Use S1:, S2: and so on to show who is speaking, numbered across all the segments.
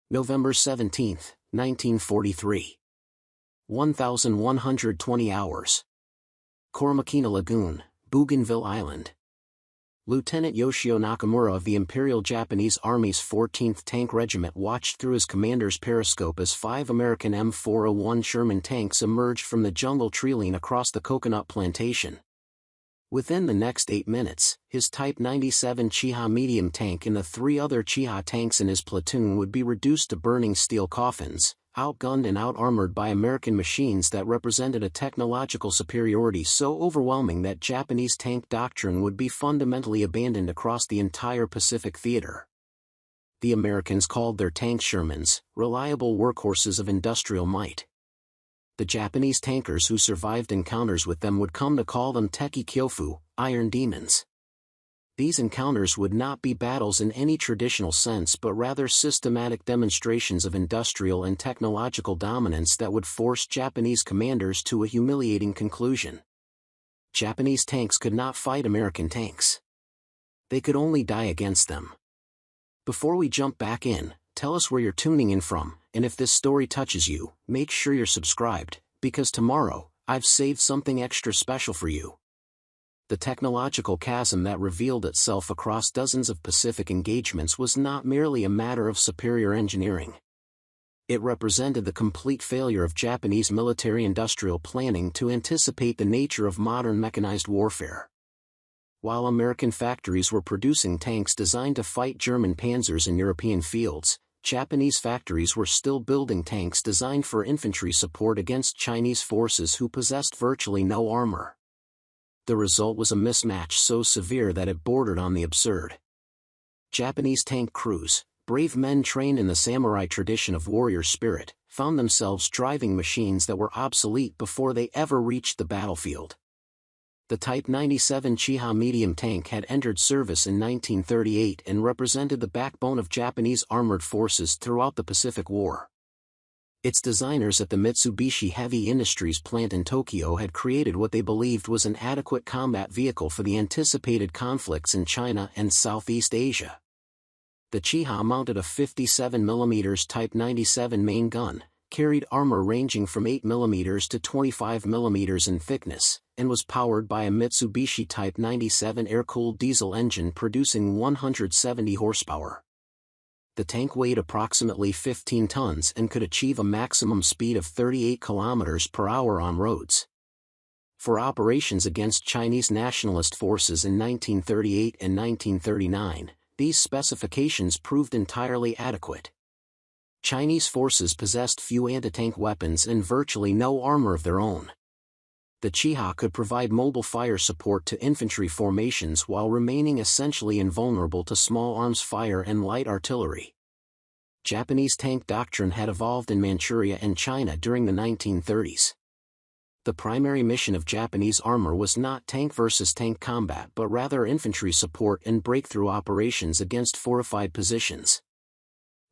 S1: November 17, 1943. 1,120 hours. Koromokina Lagoon, Bougainville Island. Lieutenant Yoshio Nakamura of the Imperial Japanese Army's 14th Tank Regiment watched through his commander's periscope as 5 American M4A1 Sherman tanks emerged from the jungle treeline across the coconut plantation. Within the next 8 minutes, his Type 97 Chiha medium tank and the 3 other Chiha tanks in his platoon would be reduced to burning steel coffins, outgunned and outarmored by American machines that represented a technological superiority so overwhelming that Japanese tank doctrine would be fundamentally abandoned across the entire Pacific theater. The Americans called their tanks Shermans, reliable workhorses of industrial might. The Japanese tankers who survived encounters with them would come to call them Teki Kyofu, Iron Demons. These encounters would not be battles in any traditional sense but rather systematic demonstrations of industrial and technological dominance that would force Japanese commanders to a humiliating conclusion. Japanese tanks could not fight American tanks. They could only die against them. Before we jump back in, tell us where you're tuning in from, and if this story touches you, make sure you're subscribed, because tomorrow, I've saved something extra special for you. The technological chasm that revealed itself across dozens of Pacific engagements was not merely a matter of superior engineering. It represented the complete failure of Japanese military-industrial planning to anticipate the nature of modern mechanized warfare. While American factories were producing tanks designed to fight German panzers in European fields, Japanese factories were still building tanks designed for infantry support against Chinese forces who possessed virtually no armor. The result was a mismatch so severe that it bordered on the absurd. Japanese tank crews, brave men trained in the samurai tradition of warrior spirit, found themselves driving machines that were obsolete before they ever reached the battlefield. The Type 97 Chiha medium tank had entered service in 1938 and represented the backbone of Japanese armored forces throughout the Pacific War. Its designers at the Mitsubishi Heavy Industries plant in Tokyo had created what they believed was an adequate combat vehicle for the anticipated conflicts in China and Southeast Asia. The Chiha mounted a 57mm Type 97 main gun, carried armor ranging from 8mm to 25mm in thickness, and was powered by a Mitsubishi Type 97 air-cooled diesel engine producing 170 horsepower. The tank weighed approximately 15 tons and could achieve a maximum speed of 38 km per hour on roads. For operations against Chinese nationalist forces in 1938 and 1939, these specifications proved entirely adequate. Chinese forces possessed few anti-tank weapons and virtually no armor of their own. The Chiha could provide mobile fire support to infantry formations while remaining essentially invulnerable to small arms fire and light artillery. Japanese tank doctrine had evolved in Manchuria and China during the 1930s. The primary mission of Japanese armor was not tank versus tank combat but rather infantry support and breakthrough operations against fortified positions.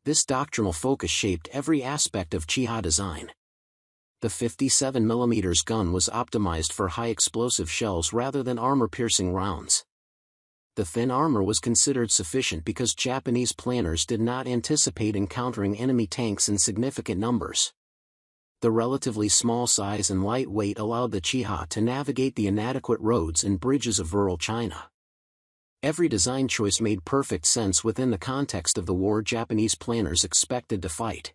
S1: This doctrinal focus shaped every aspect of Chiha design. The 57mm gun was optimized for high-explosive shells rather than armor-piercing rounds. The thin armor was considered sufficient because Japanese planners did not anticipate encountering enemy tanks in significant numbers. The relatively small size and light weight allowed the Chiha to navigate the inadequate roads and bridges of rural China. Every design choice made perfect sense within the context of the war Japanese planners expected to fight.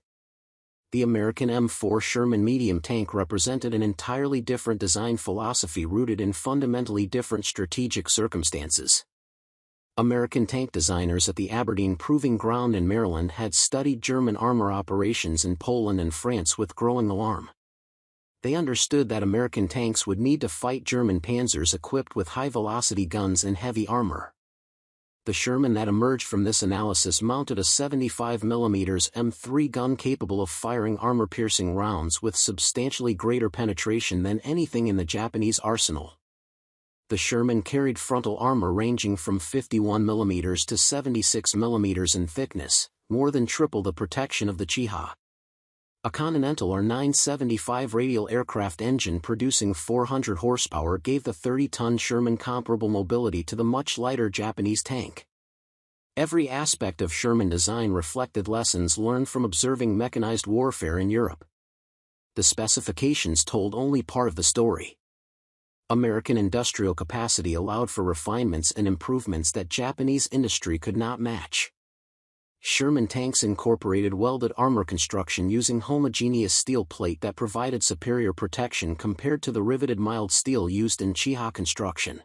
S1: The American M4 Sherman medium tank represented an entirely different design philosophy rooted in fundamentally different strategic circumstances. American tank designers at the Aberdeen Proving Ground in Maryland had studied German armor operations in Poland and France with growing alarm. They understood that American tanks would need to fight German panzers equipped with high-velocity guns and heavy armor. The Sherman that emerged from this analysis mounted a 75mm M3 gun capable of firing armor-piercing rounds with substantially greater penetration than anything in the Japanese arsenal. The Sherman carried frontal armor ranging from 51mm to 76mm in thickness, more than triple the protection of the Chiha. A Continental R-975 radial aircraft engine producing 400 horsepower gave the 30-ton Sherman comparable mobility to the much lighter Japanese tank. Every aspect of Sherman design reflected lessons learned from observing mechanized warfare in Europe. The specifications told only part of the story. American industrial capacity allowed for refinements and improvements that Japanese industry could not match. Sherman tanks incorporated welded armor construction using homogeneous steel plate that provided superior protection compared to the riveted mild steel used in Chiha construction.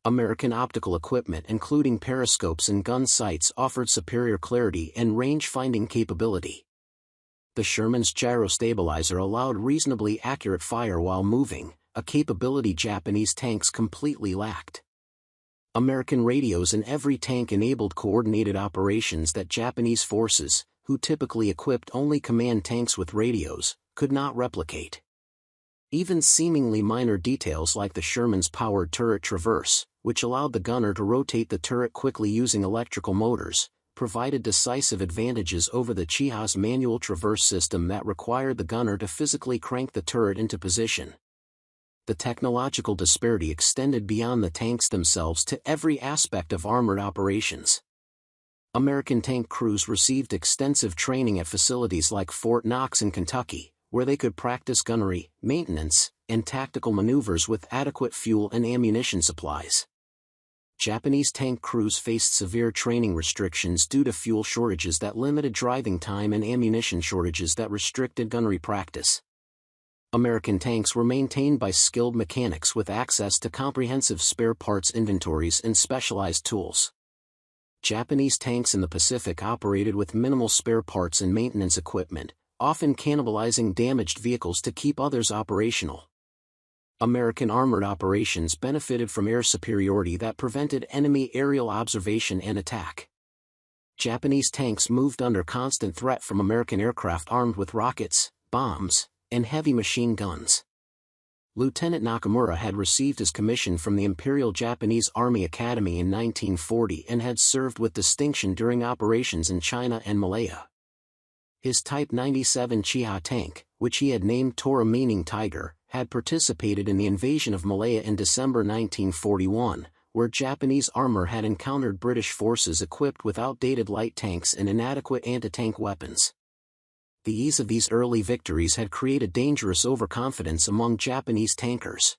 S1: American optical equipment including periscopes and gun sights offered superior clarity and range-finding capability. The Sherman's gyrostabilizer allowed reasonably accurate fire while moving, a capability Japanese tanks completely lacked. American radios in every tank enabled coordinated operations that Japanese forces, who typically equipped only command tanks with radios, could not replicate. Even seemingly minor details like the Sherman's powered turret traverse, which allowed the gunner to rotate the turret quickly using electrical motors, provided decisive advantages over the Chiha's manual traverse system that required the gunner to physically crank the turret into position. The technological disparity extended beyond the tanks themselves to every aspect of armored operations. American tank crews received extensive training at facilities like Fort Knox in Kentucky, where they could practice gunnery, maintenance, and tactical maneuvers with adequate fuel and ammunition supplies. Japanese tank crews faced severe training restrictions due to fuel shortages that limited driving time and ammunition shortages that restricted gunnery practice. American tanks were maintained by skilled mechanics with access to comprehensive spare parts inventories and specialized tools. Japanese tanks in the Pacific operated with minimal spare parts and maintenance equipment, often cannibalizing damaged vehicles to keep others operational. American armored operations benefited from air superiority that prevented enemy aerial observation and attack. Japanese tanks moved under constant threat from American aircraft armed with rockets, bombs, and heavy machine guns. Lieutenant Nakamura had received his commission from the Imperial Japanese Army Academy in 1940 and had served with distinction during operations in China and Malaya. His Type 97 Chiha tank, which he had named Tora meaning tiger, had participated in the invasion of Malaya in December 1941, where Japanese armor had encountered British forces equipped with outdated light tanks and inadequate anti-tank weapons. The ease of these early victories had created dangerous overconfidence among Japanese tankers.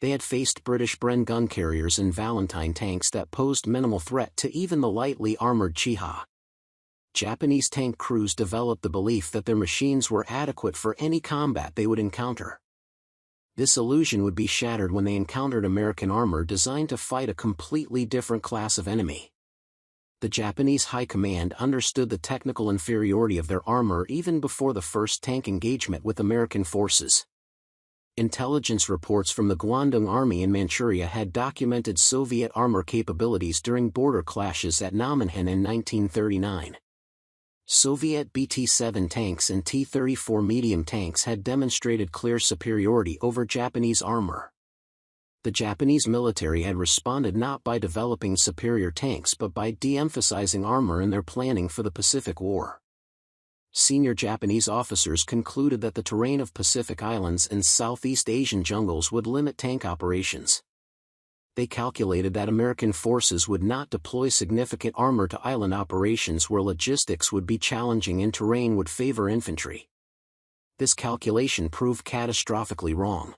S1: They had faced British Bren gun carriers and Valentine tanks that posed minimal threat to even the lightly armored Chiha. Japanese tank crews developed the belief that their machines were adequate for any combat they would encounter. This illusion would be shattered when they encountered American armor designed to fight a completely different class of enemy. The Japanese High Command understood the technical inferiority of their armor even before the first tank engagement with American forces. Intelligence reports from the Guandong Army in Manchuria had documented Soviet armor capabilities during border clashes at Namenhen in 1939. Soviet BT-7 tanks and T-34 medium tanks had demonstrated clear superiority over Japanese armor. The Japanese military had responded not by developing superior tanks but by de-emphasizing armor in their planning for the Pacific War. Senior Japanese officers concluded that the terrain of Pacific Islands and Southeast Asian jungles would limit tank operations. They calculated that American forces would not deploy significant armor to island operations where logistics would be challenging and terrain would favor infantry. This calculation proved catastrophically wrong.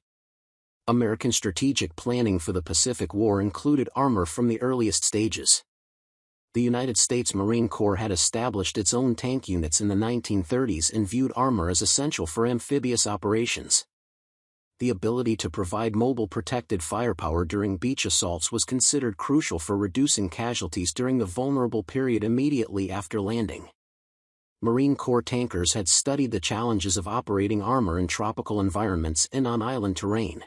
S1: American strategic planning for the Pacific War included armor from the earliest stages. The United States Marine Corps had established its own tank units in the 1930s and viewed armor as essential for amphibious operations. The ability to provide mobile protected firepower during beach assaults was considered crucial for reducing casualties during the vulnerable period immediately after landing. Marine Corps tankers had studied the challenges of operating armor in tropical environments and on island terrain.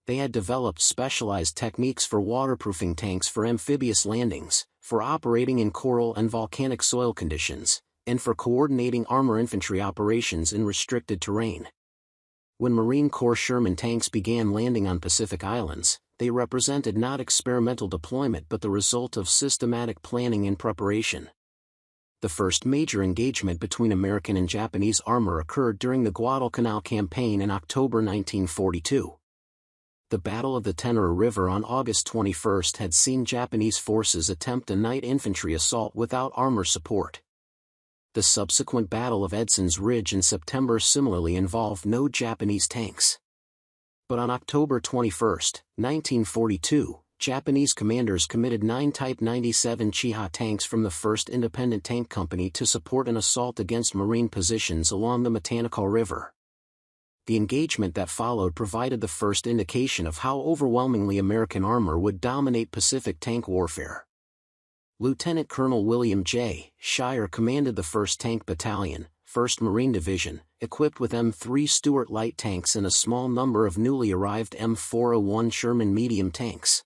S1: They had developed specialized techniques for waterproofing tanks for amphibious landings, for operating in coral and volcanic soil conditions, and for coordinating armor infantry operations in restricted terrain. When Marine Corps Sherman tanks began landing on Pacific Islands, they represented not experimental deployment but the result of systematic planning and preparation. The first major engagement between American and Japanese armor occurred during the Guadalcanal campaign in October 1942. The Battle of the Tenere River on August 21 had seen Japanese forces attempt a night infantry assault without armor support. The subsequent Battle of Edson's Ridge in September similarly involved no Japanese tanks. But on October 21, 1942, Japanese commanders committed 9 Type 97 Chiha tanks from the 1st Independent Tank Company to support an assault against Marine positions along the Matanikaw River. The engagement that followed provided the first indication of how overwhelmingly American armor would dominate Pacific tank warfare. Lieutenant Colonel William J. Shire commanded the 1st Tank Battalion, 1st Marine Division, equipped with M3 Stuart light tanks and a small number of newly arrived M4A1 Sherman medium tanks.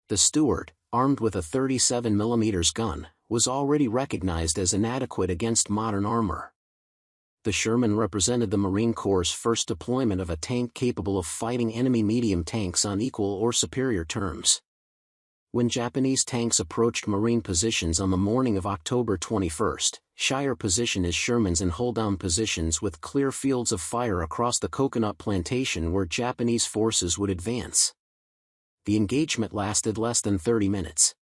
S1: The Stuart, armed with a 37 mm gun, was already recognized as inadequate against modern armor. The Sherman represented the Marine Corps' first deployment of a tank capable of fighting enemy medium tanks on equal or superior terms. When Japanese tanks approached Marine positions on the morning of October 21, Shire positioned his Shermans in hold-down positions with clear fields of fire across the coconut plantation where Japanese forces would advance. The engagement lasted less than 30 minutes.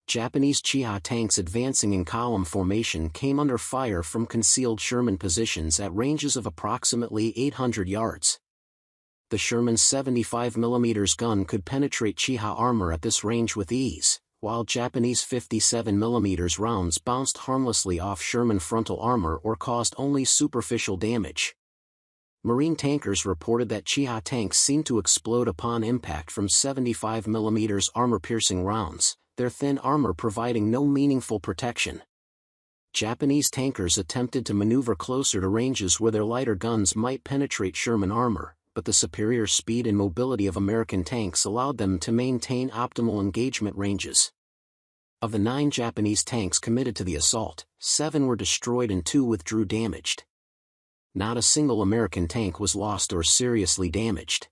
S1: Japanese Chiha tanks advancing in column formation came under fire from concealed Sherman positions at ranges of approximately 800 yards. The Sherman's 75 mm gun could penetrate Chiha armor at this range with ease, while Japanese 57 mm rounds bounced harmlessly off Sherman frontal armor or caused only superficial damage. Marine tankers reported that Chiha tanks seemed to explode upon impact from 75 mm armor-piercing rounds, their thin armor providing no meaningful protection. Japanese tankers attempted to maneuver closer to ranges where their lighter guns might penetrate Sherman armor, but the superior speed and mobility of American tanks allowed them to maintain optimal engagement ranges. Of the 9 Japanese tanks committed to the assault, 7 were destroyed and 2 withdrew damaged. Not a single American tank was lost or seriously damaged.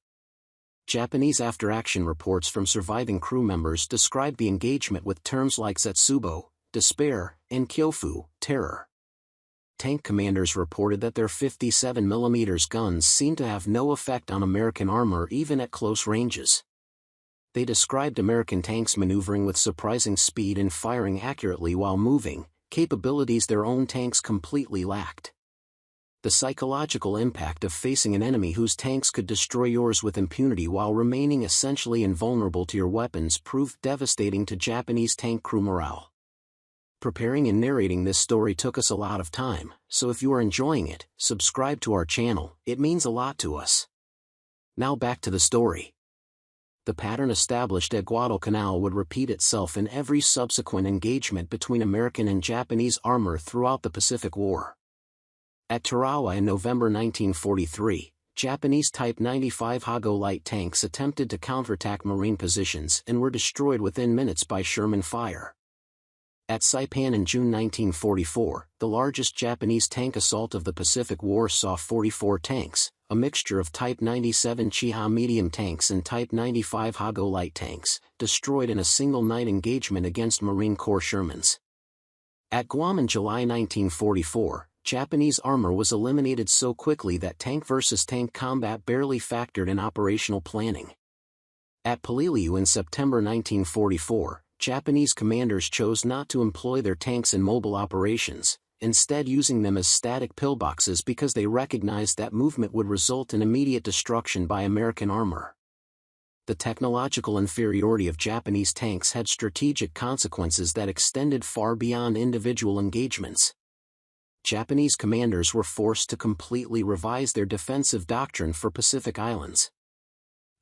S1: Japanese after-action reports from surviving crew members described the engagement with terms like Zetsubo, despair, and Kyofu, terror. Tank commanders reported that their 57 mm guns seemed to have no effect on American armor even at close ranges. They described American tanks maneuvering with surprising speed and firing accurately while moving, capabilities their own tanks completely lacked. The psychological impact of facing an enemy whose tanks could destroy yours with impunity while remaining essentially invulnerable to your weapons proved devastating to Japanese tank crew morale. Preparing and narrating this story took us a lot of time, so if you are enjoying it, subscribe to our channel, it means a lot to us. Now back to the story. The pattern established at Guadalcanal would repeat itself in every subsequent engagement between American and Japanese armor throughout the Pacific War. At Tarawa in November 1943, Japanese Type 95 Hago light tanks attempted to counterattack Marine positions and were destroyed within minutes by Sherman fire. At Saipan in June 1944, the largest Japanese tank assault of the Pacific War saw 44 tanks, a mixture of Type 97 Chiha medium tanks and Type 95 Hago light tanks, destroyed in a single night engagement against Marine Corps Shermans. At Guam in July 1944, Japanese armor was eliminated so quickly that tank versus tank combat barely factored in operational planning. At Peleliu in September 1944, Japanese commanders chose not to employ their tanks in mobile operations, instead using them as static pillboxes because they recognized that movement would result in immediate destruction by American armor. The technological inferiority of Japanese tanks had strategic consequences that extended far beyond individual engagements. Japanese commanders were forced to completely revise their defensive doctrine for Pacific Islands.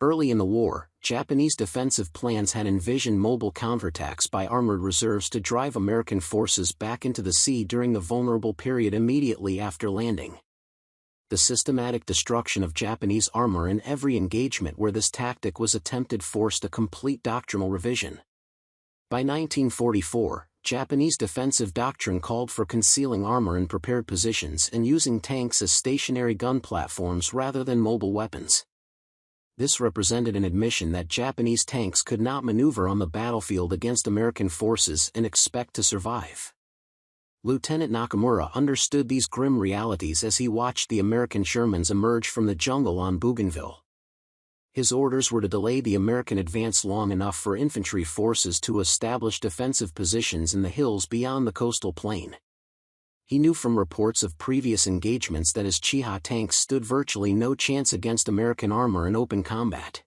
S1: Early in the war, Japanese defensive plans had envisioned mobile counterattacks by armored reserves to drive American forces back into the sea during the vulnerable period immediately after landing. The systematic destruction of Japanese armor in every engagement where this tactic was attempted forced a complete doctrinal revision. By 1944, Japanese defensive doctrine called for concealing armor in prepared positions and using tanks as stationary gun platforms rather than mobile weapons. This represented an admission that Japanese tanks could not maneuver on the battlefield against American forces and expect to survive. Lieutenant Nakamura understood these grim realities as he watched the American Shermans emerge from the jungle on Bougainville. His orders were to delay the American advance long enough for infantry forces to establish defensive positions in the hills beyond the coastal plain. He knew from reports of previous engagements that his Chiha tanks stood virtually no chance against American armor in open combat.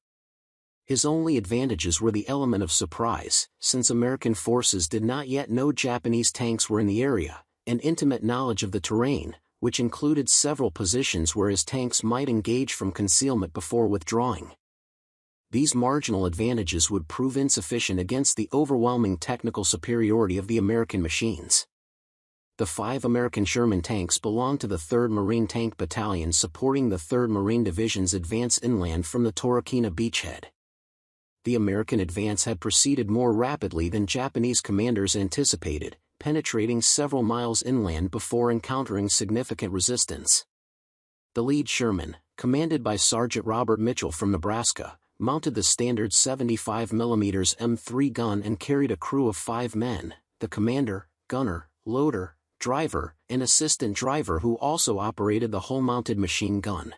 S1: His only advantages were the element of surprise, since American forces did not yet know Japanese tanks were in the area, and intimate knowledge of the terrain, which included several positions where his tanks might engage from concealment before withdrawing. These marginal advantages would prove insufficient against the overwhelming technical superiority of the American machines. The 5 American Sherman tanks belonged to the 3rd Marine Tank Battalion supporting the 3rd Marine Division's advance inland from the Koromokina beachhead. The American advance had proceeded more rapidly than Japanese commanders anticipated, penetrating several miles inland before encountering significant resistance. The lead Sherman, commanded by Sergeant Robert Mitchell from Nebraska, mounted the standard 75mm M3 gun and carried a crew of 5 men, the commander, gunner, loader, driver, and assistant driver who also operated the hull-mounted machine gun.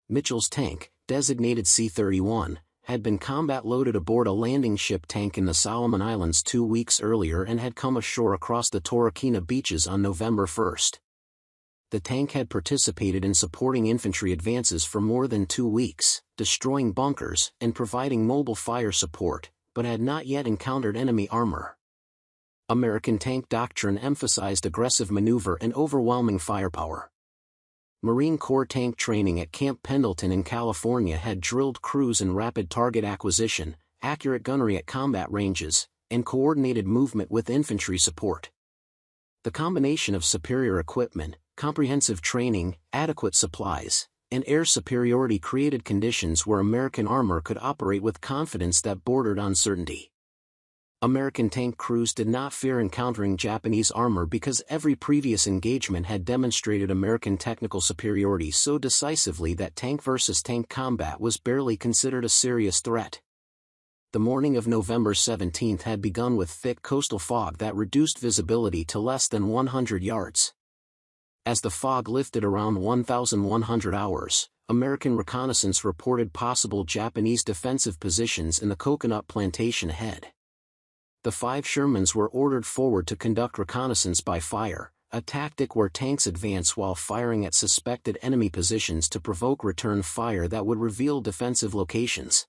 S1: Mitchell's tank, designated C-31, had been combat-loaded aboard a landing ship tank in the Solomon Islands 2 weeks earlier and had come ashore across the Koromokina beaches on November 1. The tank had participated in supporting infantry advances for more than 2 weeks, destroying bunkers and providing mobile fire support, but had not yet encountered enemy armor. American tank doctrine emphasized aggressive maneuver and overwhelming firepower. Marine Corps tank training at Camp Pendleton in California had drilled crews in rapid target acquisition, accurate gunnery at combat ranges, and coordinated movement with infantry support. The combination of superior equipment, comprehensive training, adequate supplies, and air superiority created conditions where American armor could operate with confidence that bordered on certainty. American tank crews did not fear encountering Japanese armor because every previous engagement had demonstrated American technical superiority so decisively that tank versus tank combat was barely considered a serious threat. The morning of November 17 had begun with thick coastal fog that reduced visibility to less than 100 yards. As the fog lifted around 1,100 hours, American reconnaissance reported possible Japanese defensive positions in the coconut plantation ahead. The 5 Shermans were ordered forward to conduct reconnaissance by fire, a tactic where tanks advance while firing at suspected enemy positions to provoke return fire that would reveal defensive locations.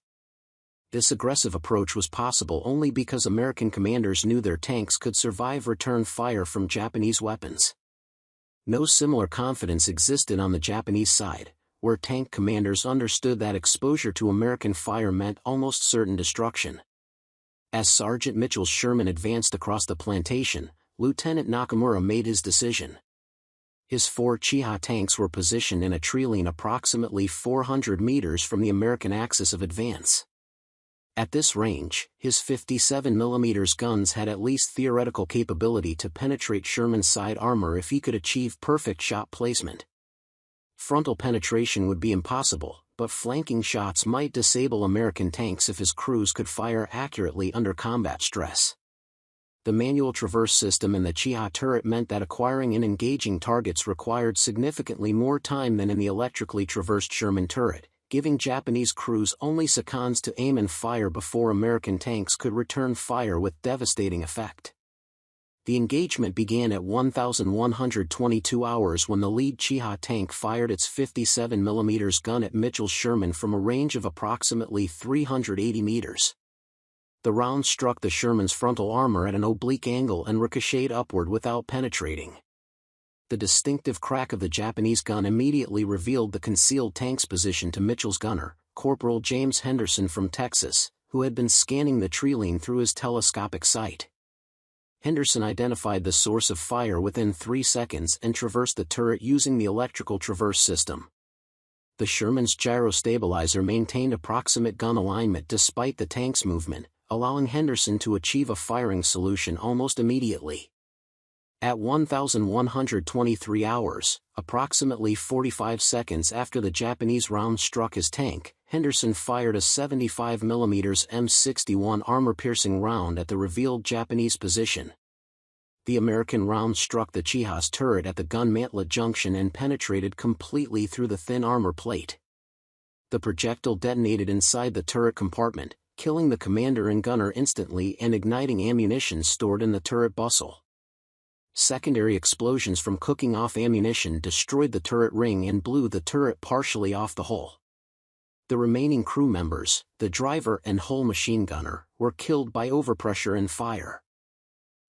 S1: This aggressive approach was possible only because American commanders knew their tanks could survive return fire from Japanese weapons. No similar confidence existed on the Japanese side, where tank commanders understood that exposure to American fire meant almost certain destruction. As Sergeant Mitchell's Sherman advanced across the plantation, Lieutenant Nakamura made his decision. His 4 Chiha tanks were positioned in a treeline approximately 400 meters from the American axis of advance. At this range, his 57mm guns had at least theoretical capability to penetrate Sherman's side armor if he could achieve perfect shot placement. Frontal penetration would be impossible, but flanking shots might disable American tanks if his crews could fire accurately under combat stress. The manual traverse system in the Chiha turret meant that acquiring and engaging targets required significantly more time than in the electrically traversed Sherman turret, giving Japanese crews only seconds to aim and fire before American tanks could return fire with devastating effect. The engagement began at 1,122 hours when the lead Chiha tank fired its 57mm gun at Mitchell's Sherman from a range of approximately 380 meters. The round struck the Sherman's frontal armor at an oblique angle and ricocheted upward without penetrating. The distinctive crack of the Japanese gun immediately revealed the concealed tank's position to Mitchell's gunner, Corporal James Henderson from Texas, who had been scanning the treeline through his telescopic sight. Henderson identified the source of fire within 3 seconds and traversed the turret using the electrical traverse system. The Sherman's gyrostabilizer maintained approximate gun alignment despite the tank's movement, allowing Henderson to achieve a firing solution almost immediately. At 1,123 hours, approximately 45 seconds after the Japanese round struck his tank, Henderson fired a 75mm M61 armor-piercing round at the revealed Japanese position. The American round struck the Chiha's turret at the gun mantlet junction and penetrated completely through the thin armor plate. The projectile detonated inside the turret compartment, killing the commander and gunner instantly and igniting ammunition stored in the turret bustle. Secondary explosions from cooking off ammunition destroyed the turret ring and blew the turret partially off the hull. The remaining crew members, the driver and hull machine gunner, were killed by overpressure and fire.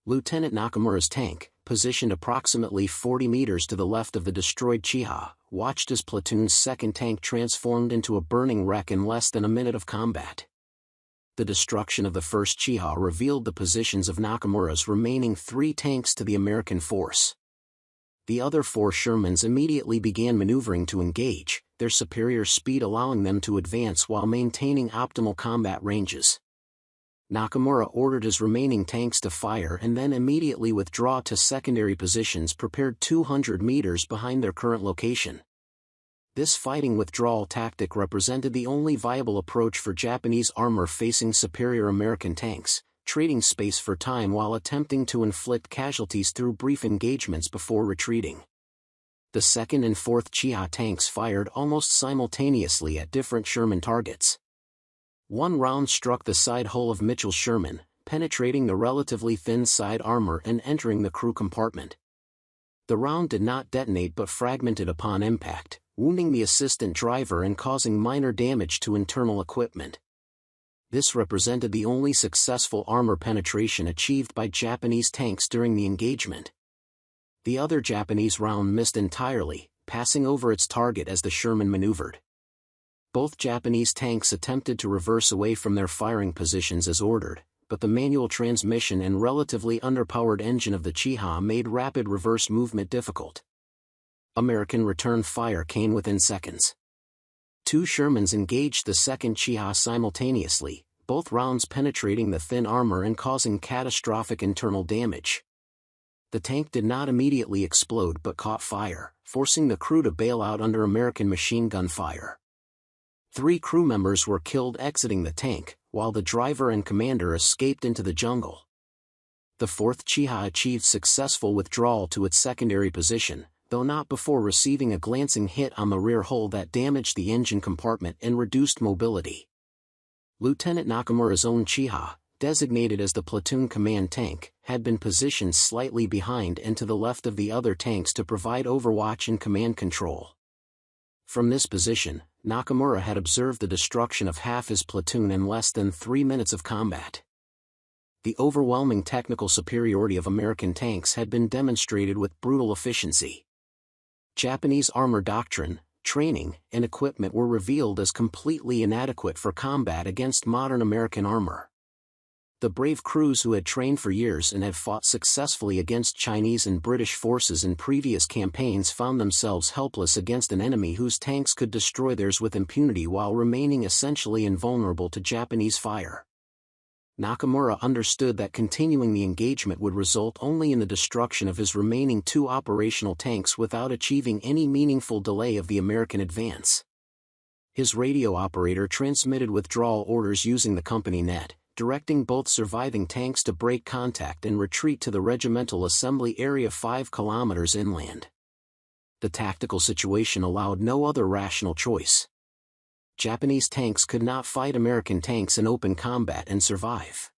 S1: Lieutenant Nakamura's tank, positioned approximately 40 meters to the left of the destroyed Chiha, watched as platoon's second tank transformed into a burning wreck in less than a minute of combat. The destruction of the first Chiha revealed the positions of Nakamura's remaining 3 tanks to the American force. The other 4 Shermans immediately began maneuvering to engage, their superior speed allowing them to advance while maintaining optimal combat ranges. Nakamura ordered his remaining tanks to fire and then immediately withdraw to secondary positions prepared 200 meters behind their current location. This fighting withdrawal tactic represented the only viable approach for Japanese armor facing superior American tanks, trading space for time while attempting to inflict casualties through brief engagements before retreating. The 2nd and 4th Chiha tanks fired almost simultaneously at different Sherman targets. One round struck the side hull of Mitchell's Sherman, penetrating the relatively thin side armor and entering the crew compartment. The round did not detonate but fragmented upon impact, wounding the assistant driver and causing minor damage to internal equipment. This represented the only successful armor penetration achieved by Japanese tanks during the engagement. The other Japanese round missed entirely, passing over its target as the Sherman maneuvered. Both Japanese tanks attempted to reverse away from their firing positions as ordered, but the manual transmission and relatively underpowered engine of the Chiha made rapid reverse movement difficult. American return fire came within seconds. 2 Shermans engaged the 2nd Chiha simultaneously, both rounds penetrating the thin armor and causing catastrophic internal damage. The tank did not immediately explode but caught fire, forcing the crew to bail out under American machine gun fire. 3 crew members were killed exiting the tank, while the driver and commander escaped into the jungle. The 4th Chiha achieved successful withdrawal to its secondary position, though not before receiving a glancing hit on the rear hull that damaged the engine compartment and reduced mobility. Lieutenant Nakamura's own Chiha, designated as the platoon command tank, had been positioned slightly behind and to the left of the other tanks to provide overwatch and command control. From this position, Nakamura had observed the destruction of half his platoon in less than 3 minutes of combat. The overwhelming technical superiority of American tanks had been demonstrated with brutal efficiency. Japanese armor doctrine, training, and equipment were revealed as completely inadequate for combat against modern American armor. The brave crews who had trained for years and had fought successfully against Chinese and British forces in previous campaigns found themselves helpless against an enemy whose tanks could destroy theirs with impunity while remaining essentially invulnerable to Japanese fire. Nakamura understood that continuing the engagement would result only in the destruction of his remaining 2 operational tanks without achieving any meaningful delay of the American advance. His radio operator transmitted withdrawal orders using the company net, directing both surviving tanks to break contact and retreat to the regimental assembly area 5 kilometers inland. The tactical situation allowed no other rational choice. Japanese tanks could not fight American tanks in open combat and survive.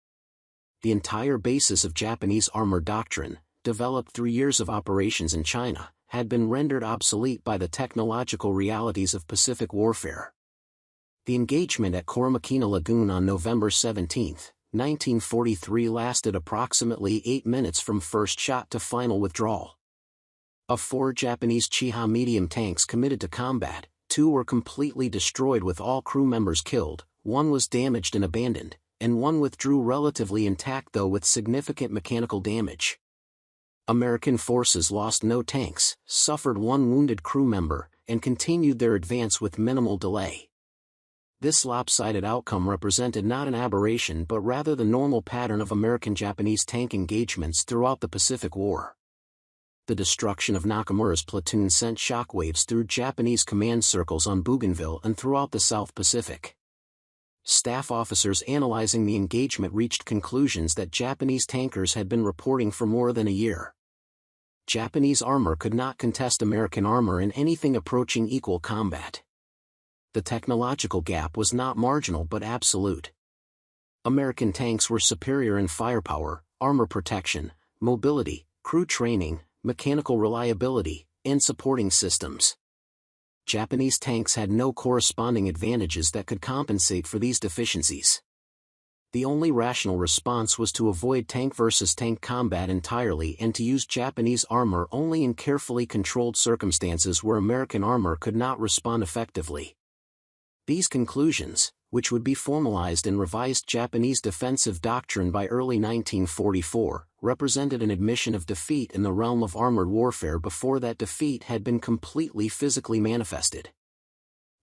S1: The entire basis of Japanese armor doctrine, developed through years of operations in China, had been rendered obsolete by the technological realities of Pacific warfare. The engagement at Koromokina Lagoon on November 17, 1943 lasted approximately 8 minutes from first shot to final withdrawal. Of 4 Japanese Chiha medium tanks committed to combat, 2 were completely destroyed with all crew members killed, 1 was damaged and abandoned, and 1 withdrew relatively intact though with significant mechanical damage. American forces lost no tanks, suffered 1 wounded crew member, and continued their advance with minimal delay. This lopsided outcome represented not an aberration but rather the normal pattern of American-Japanese tank engagements throughout the Pacific War. The destruction of Nakamura's platoon sent shockwaves through Japanese command circles on Bougainville and throughout the South Pacific. Staff officers analyzing the engagement reached conclusions that Japanese tankers had been reporting for more than a year. Japanese armor could not contest American armor in anything approaching equal combat. The technological gap was not marginal but absolute. American tanks were superior in firepower, armor protection, mobility, crew training, mechanical reliability, and supporting systems. Japanese tanks had no corresponding advantages that could compensate for these deficiencies. The only rational response was to avoid tank versus tank combat entirely and to use Japanese armor only in carefully controlled circumstances where American armor could not respond effectively. These conclusions, which would be formalized in revised Japanese defensive doctrine by early 1944, represented an admission of defeat in the realm of armored warfare before that defeat had been completely physically manifested.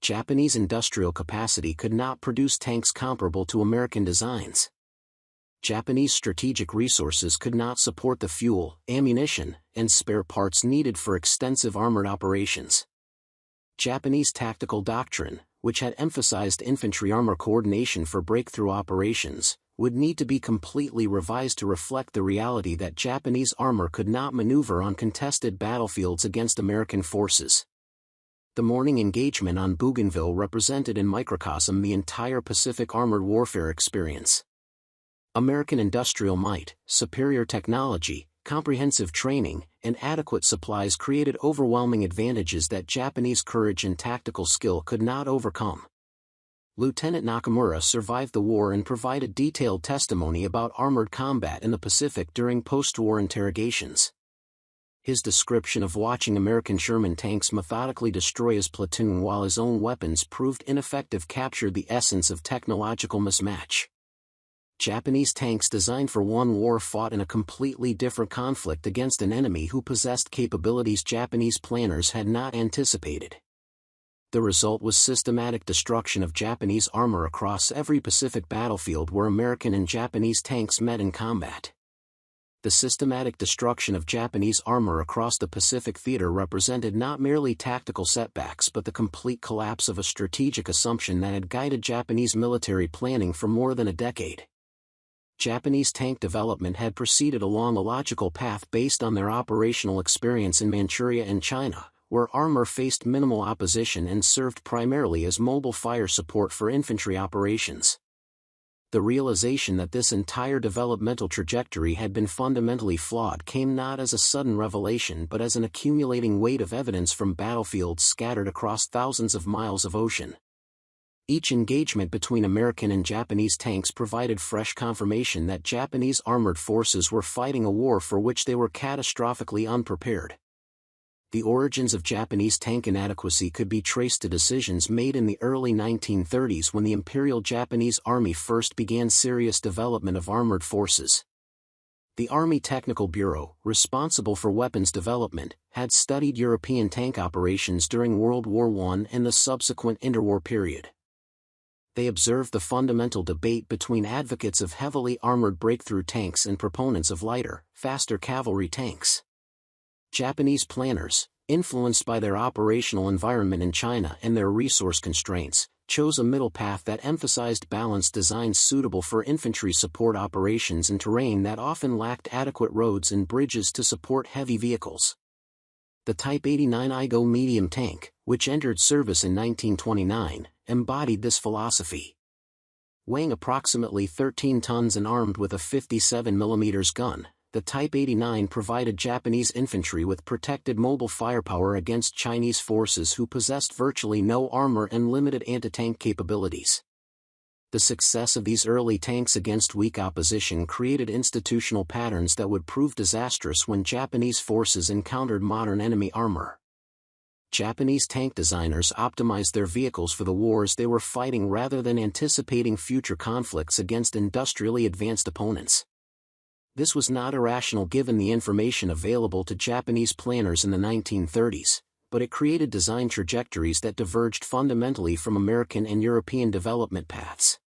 S1: Japanese industrial capacity could not produce tanks comparable to American designs. Japanese strategic resources could not support the fuel, ammunition, and spare parts needed for extensive armored operations. Japanese tactical doctrine, which had emphasized infantry armor coordination for breakthrough operations, would need to be completely revised to reflect the reality that Japanese armor could not maneuver on contested battlefields against American forces. The morning engagement on Bougainville represented in microcosm the entire Pacific armored warfare experience. American industrial might, superior technology, comprehensive training, and adequate supplies created overwhelming advantages that Japanese courage and tactical skill could not overcome. Lieutenant Nakamura survived the war and provided detailed testimony about armored combat in the Pacific during post-war interrogations. His description of watching American Sherman tanks methodically destroy his platoon while his own weapons proved ineffective captured the essence of technological mismatch. Japanese tanks designed for one war fought in a completely different conflict against an enemy who possessed capabilities Japanese planners had not anticipated. The result was systematic destruction of Japanese armor across every Pacific battlefield where American and Japanese tanks met in combat. The systematic destruction of Japanese armor across the Pacific theater represented not merely tactical setbacks but the complete collapse of a strategic assumption that had guided Japanese military planning for more than a decade. Japanese tank development had proceeded along a logical path based on their operational experience in Manchuria and China, where armor faced minimal opposition and served primarily as mobile fire support for infantry operations. The realization that this entire developmental trajectory had been fundamentally flawed came not as a sudden revelation but as an accumulating weight of evidence from battlefields scattered across thousands of miles of ocean. Each engagement between American and Japanese tanks provided fresh confirmation that Japanese armored forces were fighting a war for which they were catastrophically unprepared. The origins of Japanese tank inadequacy could be traced to decisions made in the early 1930s when the Imperial Japanese Army first began serious development of armored forces. The Army Technical Bureau, responsible for weapons development, had studied European tank operations during World War I and the subsequent interwar period. They observed the fundamental debate between advocates of heavily armored breakthrough tanks and proponents of lighter, faster cavalry tanks. Japanese planners, influenced by their operational environment in China and their resource constraints, chose a middle path that emphasized balanced designs suitable for infantry support operations in terrain that often lacked adequate roads and bridges to support heavy vehicles. The Type 89 Igo medium tank, which entered service in 1929, embodied this philosophy. Weighing approximately 13 tons and armed with a 57 mm gun, the Type 89 provided Japanese infantry with protected mobile firepower against Chinese forces who possessed virtually no armor and limited anti-tank capabilities. The success of these early tanks against weak opposition created institutional patterns that would prove disastrous when Japanese forces encountered modern enemy armor. Japanese tank designers optimized their vehicles for the wars they were fighting rather than anticipating future conflicts against industrially advanced opponents. This was not irrational given the information available to Japanese planners in the 1930s, but it created design trajectories that diverged fundamentally from American and European development paths.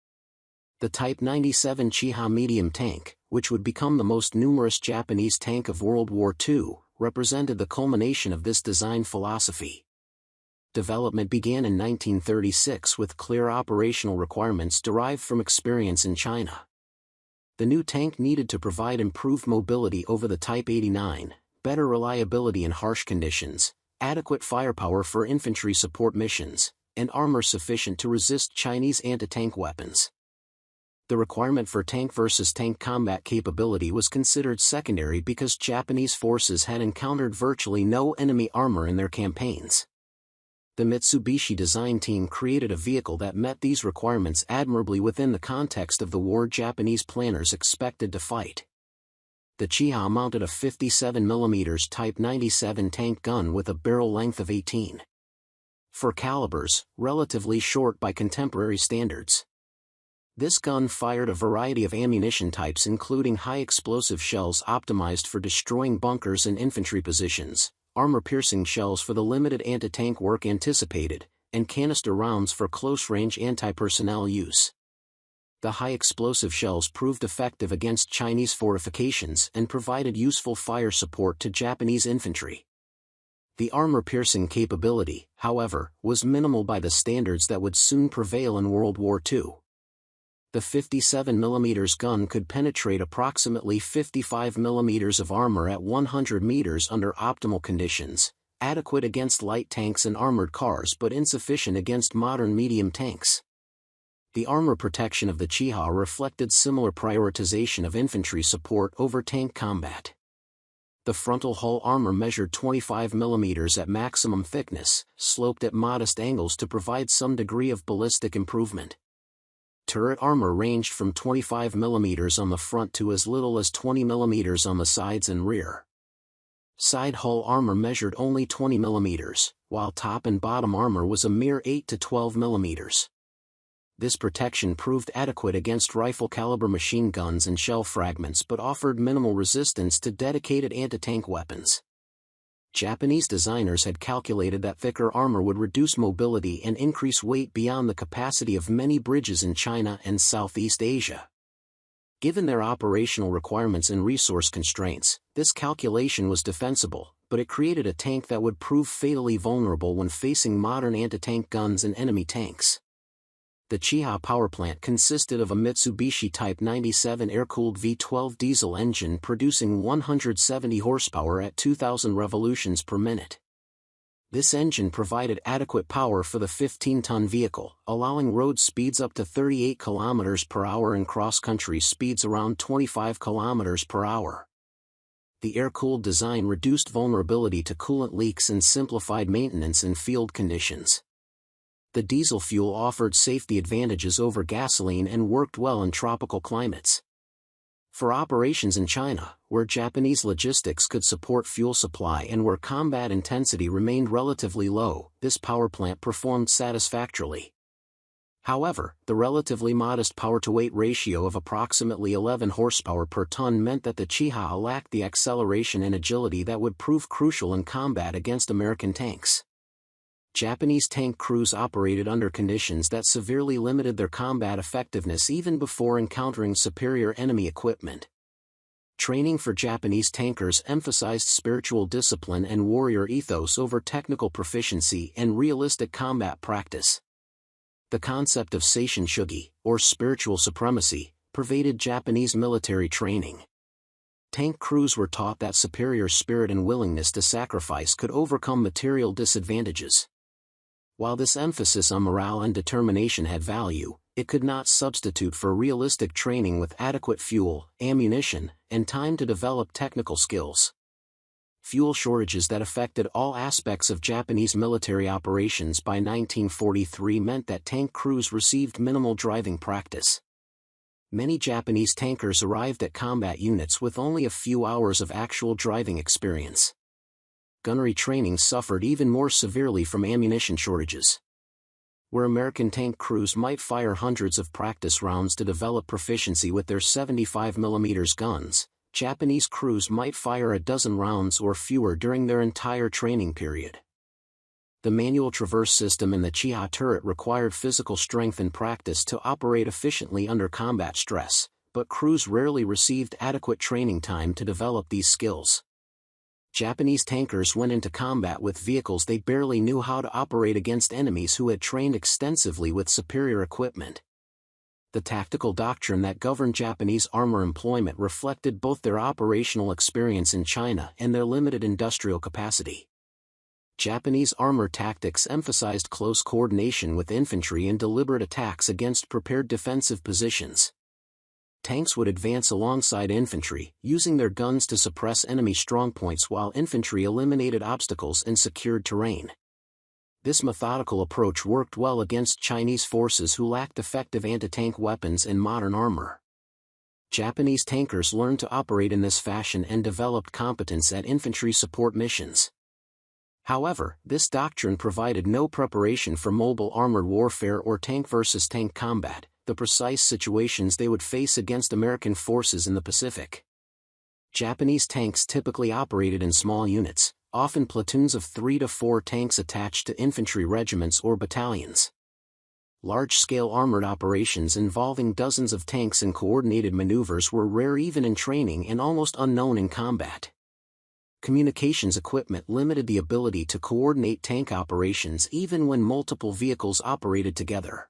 S1: The Type 97 Chiha medium tank, which would become the most numerous Japanese tank of World War II, represented the culmination of this design philosophy. Development began in 1936 with clear operational requirements derived from experience in China. The new tank needed to provide improved mobility over the Type 89, better reliability in harsh conditions, adequate firepower for infantry support missions, and armor sufficient to resist Chinese anti-tank weapons. The requirement for tank versus tank combat capability was considered secondary because Japanese forces had encountered virtually no enemy armor in their campaigns. The Mitsubishi design team created a vehicle that met these requirements admirably within the context of the war Japanese planners expected to fight. The Chiha mounted a 57mm Type 97 tank gun with a barrel length of 18. For calibers, relatively short by contemporary standards. This gun fired a variety of ammunition types including high-explosive shells optimized for destroying bunkers and infantry positions, armor-piercing shells for the limited anti-tank work anticipated, and canister rounds for close-range anti-personnel use. The high-explosive shells proved effective against Chinese fortifications and provided useful fire support to Japanese infantry. The armor-piercing capability, however, was minimal by the standards that would soon prevail in World War II. The 57mm gun could penetrate approximately 55mm of armor at 100 meters under optimal conditions, adequate against light tanks and armored cars but insufficient against modern medium tanks. The armor protection of the Chiha reflected similar prioritization of infantry support over tank combat. The frontal hull armor measured 25mm at maximum thickness, sloped at modest angles to provide some degree of ballistic improvement. Turret armor ranged from 25mm on the front to as little as 20mm on the sides and rear. Side hull armor measured only 20mm, while top and bottom armor was a mere 8 to 12mm. This protection proved adequate against rifle-caliber machine guns and shell fragments but offered minimal resistance to dedicated anti-tank weapons. Japanese designers had calculated that thicker armor would reduce mobility and increase weight beyond the capacity of many bridges in China and Southeast Asia. Given their operational requirements and resource constraints, this calculation was defensible, but it created a tank that would prove fatally vulnerable when facing modern anti-tank guns and enemy tanks. The Chiha power plant consisted of a Mitsubishi Type 97 air-cooled V12 diesel engine producing 170 horsepower at 2,000 revolutions per minute. This engine provided adequate power for the 15-ton vehicle, allowing road speeds up to 38 km per hour and cross-country speeds around 25 km per hour. The air-cooled design reduced vulnerability to coolant leaks and simplified maintenance in field conditions. The diesel fuel offered safety advantages over gasoline and worked well in tropical climates. For operations in China, where Japanese logistics could support fuel supply and where combat intensity remained relatively low, this power plant performed satisfactorily. However, the relatively modest power-to-weight ratio of approximately 11 horsepower per ton meant that the Chiha lacked the acceleration and agility that would prove crucial in combat against American tanks. Japanese tank crews operated under conditions that severely limited their combat effectiveness even before encountering superior enemy equipment. Training for Japanese tankers emphasized spiritual discipline and warrior ethos over technical proficiency and realistic combat practice. The concept of seishin shugi, or spiritual supremacy, pervaded Japanese military training. Tank crews were taught that superior spirit and willingness to sacrifice could overcome material disadvantages. While this emphasis on morale and determination had value, it could not substitute for realistic training with adequate fuel, ammunition, and time to develop technical skills. Fuel shortages that affected all aspects of Japanese military operations by 1943 meant that tank crews received minimal driving practice. Many Japanese tankers arrived at combat units with only a few hours of actual driving experience. Gunnery training suffered even more severely from ammunition shortages. Where American tank crews might fire hundreds of practice rounds to develop proficiency with their 75mm guns, Japanese crews might fire a dozen rounds or fewer during their entire training period. The manual traverse system in the Chiha turret required physical strength and practice to operate efficiently under combat stress, but crews rarely received adequate training time to develop these skills. Japanese tankers went into combat with vehicles they barely knew how to operate against enemies who had trained extensively with superior equipment. The tactical doctrine that governed Japanese armor employment reflected both their operational experience in China and their limited industrial capacity. Japanese armor tactics emphasized close coordination with infantry and deliberate attacks against prepared defensive positions. Tanks would advance alongside infantry, using their guns to suppress enemy strongpoints while infantry eliminated obstacles and secured terrain. This methodical approach worked well against Chinese forces who lacked effective anti-tank weapons and modern armor. Japanese tankers learned to operate in this fashion and developed competence at infantry support missions. However, this doctrine provided no preparation for mobile armored warfare or tank versus tank combat, the precise situations they would face against American forces in the Pacific. Japanese tanks typically operated in small units, often platoons of 3 to 4 tanks attached to infantry regiments or battalions. Large-scale armored operations involving dozens of tanks and coordinated maneuvers were rare even in training and almost unknown in combat. Communications equipment limited the ability to coordinate tank operations even when multiple vehicles operated together.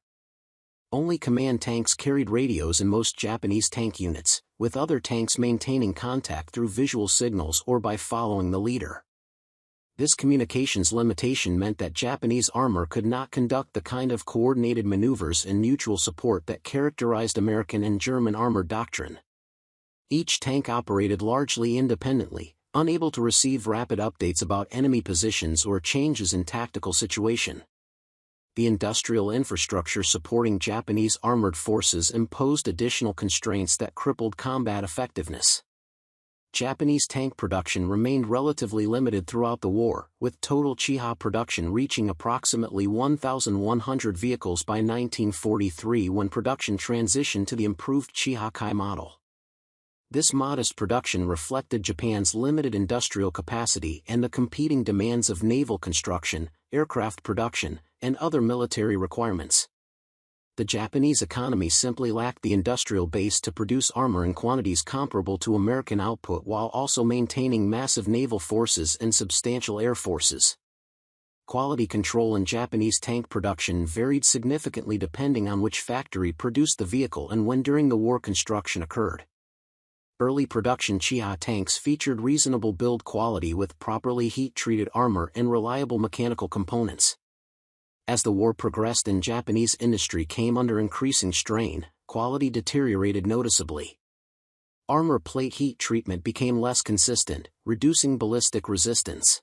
S1: Only command tanks carried radios in most Japanese tank units, with other tanks maintaining contact through visual signals or by following the leader. This communications limitation meant that Japanese armor could not conduct the kind of coordinated maneuvers and mutual support that characterized American and German armor doctrine. Each tank operated largely independently, unable to receive rapid updates about enemy positions or changes in tactical situation. The industrial infrastructure supporting Japanese armored forces imposed additional constraints that crippled combat effectiveness. Japanese tank production remained relatively limited throughout the war, with total Chiha production reaching approximately 1,100 vehicles by 1943 when production transitioned to the improved Chiha-Kai model. This modest production reflected Japan's limited industrial capacity and the competing demands of naval construction, aircraft production, and other military requirements. The Japanese economy simply lacked the industrial base to produce armor in quantities comparable to American output while also maintaining massive naval forces and substantial air forces. Quality control in Japanese tank production varied significantly depending on which factory produced the vehicle and when during the war construction occurred. Early production Chiha tanks featured reasonable build quality with properly heat-treated armor and reliable mechanical components. As the war progressed and Japanese industry came under increasing strain, quality deteriorated noticeably. Armor plate heat treatment became less consistent, reducing ballistic resistance.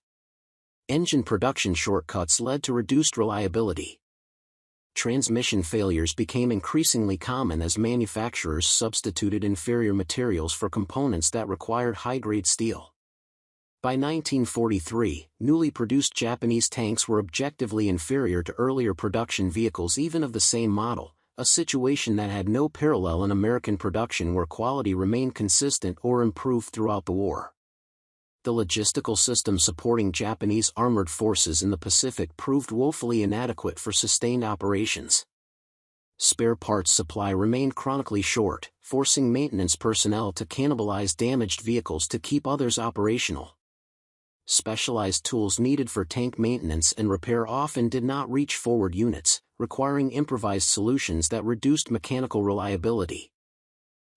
S1: Engine production shortcuts led to reduced reliability. Transmission failures became increasingly common as manufacturers substituted inferior materials for components that required high-grade steel. By 1943, newly produced Japanese tanks were objectively inferior to earlier production vehicles even of the same model, a situation that had no parallel in American production where quality remained consistent or improved throughout the war. The logistical system supporting Japanese armored forces in the Pacific proved woefully inadequate for sustained operations. Spare parts supply remained chronically short, forcing maintenance personnel to cannibalize damaged vehicles to keep others operational. Specialized tools needed for tank maintenance and repair often did not reach forward units, requiring improvised solutions that reduced mechanical reliability.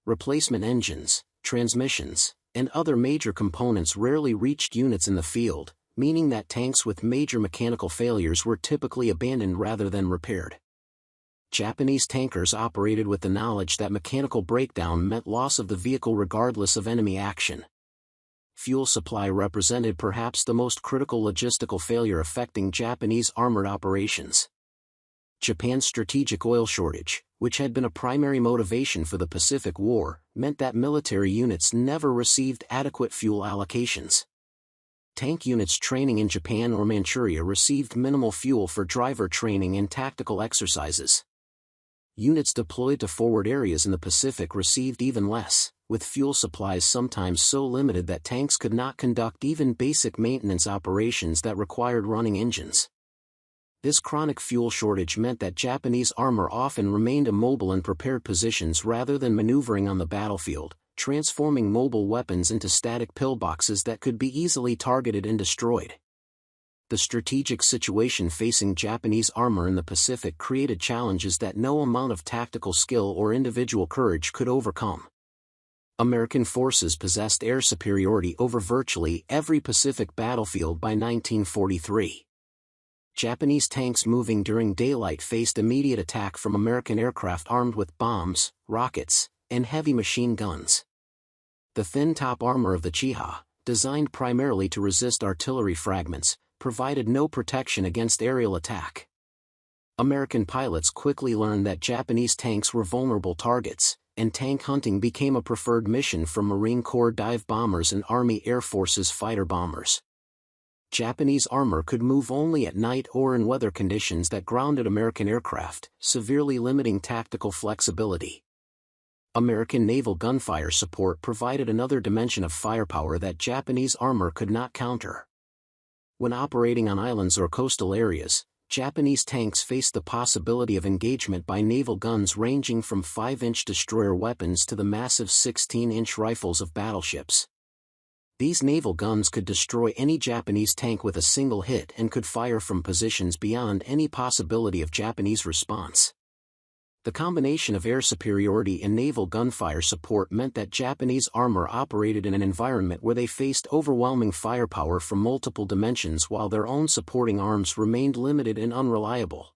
S1: Replacement engines, transmissions, and other major components rarely reached units in the field, meaning that tanks with major mechanical failures were typically abandoned rather than repaired. Japanese tankers operated with the knowledge that mechanical breakdown meant loss of the vehicle regardless of enemy action. Fuel supply represented perhaps the most critical logistical failure affecting Japanese armored operations. Japan's strategic oil shortage, which had been a primary motivation for the Pacific War, meant that military units never received adequate fuel allocations. Tank units training in Japan or Manchuria received minimal fuel for driver training and tactical exercises. Units deployed to forward areas in the Pacific received even less, with fuel supplies sometimes so limited that tanks could not conduct even basic maintenance operations that required running engines. This chronic fuel shortage meant that Japanese armor often remained immobile in prepared positions rather than maneuvering on the battlefield, transforming mobile weapons into static pillboxes that could be easily targeted and destroyed. The strategic situation facing Japanese armor in the Pacific created challenges that no amount of tactical skill or individual courage could overcome. American forces possessed air superiority over virtually every Pacific battlefield by 1943. Japanese tanks moving during daylight faced immediate attack from American aircraft armed with bombs, rockets, and heavy machine guns. The thin top armor of the Chiha, designed primarily to resist artillery fragments, provided no protection against aerial attack. American pilots quickly learned that Japanese tanks were vulnerable targets, and tank hunting became a preferred mission for Marine Corps dive bombers and Army Air Force's fighter bombers. Japanese armor could move only at night or in weather conditions that grounded American aircraft, severely limiting tactical flexibility. American naval gunfire support provided another dimension of firepower that Japanese armor could not counter. When operating on islands or coastal areas, Japanese tanks faced the possibility of engagement by naval guns ranging from 5-inch destroyer weapons to the massive 16-inch rifles of battleships. These naval guns could destroy any Japanese tank with a single hit and could fire from positions beyond any possibility of Japanese response. The combination of air superiority and naval gunfire support meant that Japanese armor operated in an environment where they faced overwhelming firepower from multiple dimensions while their own supporting arms remained limited and unreliable.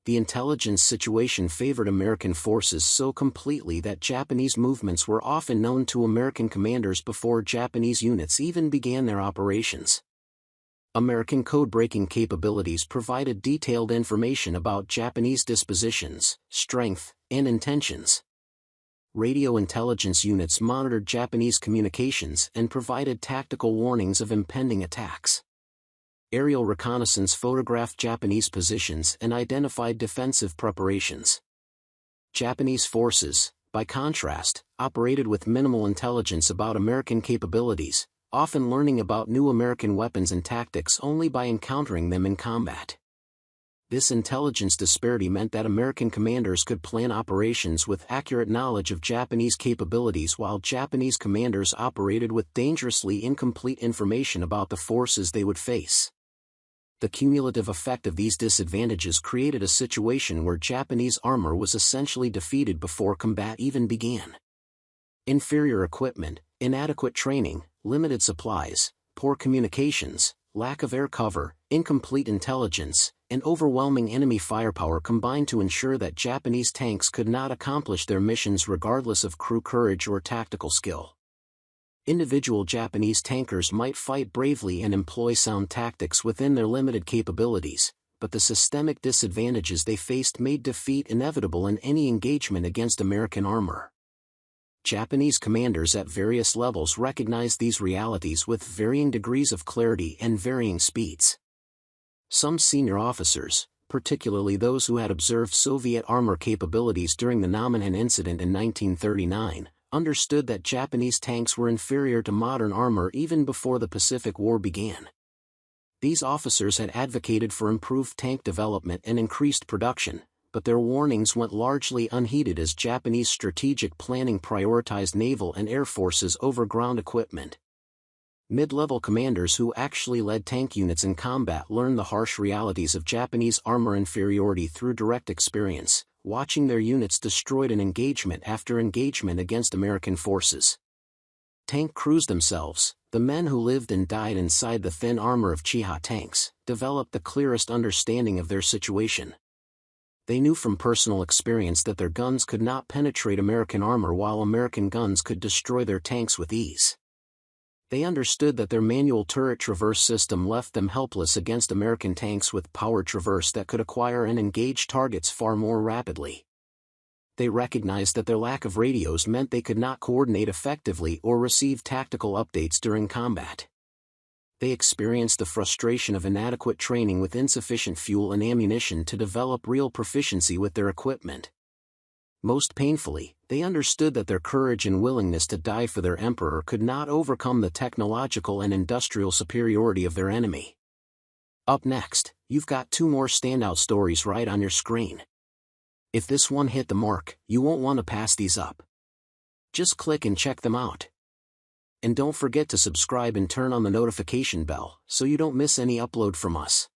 S1: The intelligence situation favored American forces so completely that Japanese movements were often known to American commanders before Japanese units even began their operations. American code-breaking capabilities provided detailed information about Japanese dispositions, strength, and intentions. Radio intelligence units monitored Japanese communications and provided tactical warnings of impending attacks. Aerial reconnaissance photographed Japanese positions and identified defensive preparations. Japanese forces, by contrast, operated with minimal intelligence about American capabilities, often learning about new American weapons and tactics only by encountering them in combat. This intelligence disparity meant that American commanders could plan operations with accurate knowledge of Japanese capabilities while Japanese commanders operated with dangerously incomplete information about the forces they would face. The cumulative effect of these disadvantages created a situation where Japanese armor was essentially defeated before combat even began. Inferior equipment, inadequate training, limited supplies, poor communications, lack of air cover, incomplete intelligence, and overwhelming enemy firepower combined to ensure that Japanese tanks could not accomplish their missions regardless of crew courage or tactical skill. Individual Japanese tankers might fight bravely and employ sound tactics within their limited capabilities, but the systemic disadvantages they faced made defeat inevitable in any engagement against American armor. Japanese commanders at various levels recognized these realities with varying degrees of clarity and varying speeds. Some senior officers, particularly those who had observed Soviet armor capabilities during the Namihan incident in 1939, understood that Japanese tanks were inferior to modern armor even before the Pacific War began. These officers had advocated for improved tank development and increased production, but their warnings went largely unheeded as Japanese strategic planning prioritized naval and air forces over ground equipment. Mid-level commanders who actually led tank units in combat learned the harsh realities of Japanese armor inferiority through direct experience, watching their units destroyed in engagement after engagement against American forces. Tank crews themselves, the men who lived and died inside the thin armor of Chiha tanks, developed the clearest understanding of their situation. They knew from personal experience that their guns could not penetrate American armor while American guns could destroy their tanks with ease. They understood that their manual turret traverse system left them helpless against American tanks with powered traverse that could acquire and engage targets far more rapidly. They recognized that their lack of radios meant they could not coordinate effectively or receive tactical updates during combat. They experienced the frustration of inadequate training with insufficient fuel and ammunition to develop real proficiency with their equipment. Most painfully, they understood that their courage and willingness to die for their emperor could not overcome the technological and industrial superiority of their enemy. Up next, you've got two more standout stories right on your screen. If this one hit the mark, you won't want to pass these up. Just click and check them out. And don't forget to subscribe and turn on the notification bell so you don't miss any upload from us.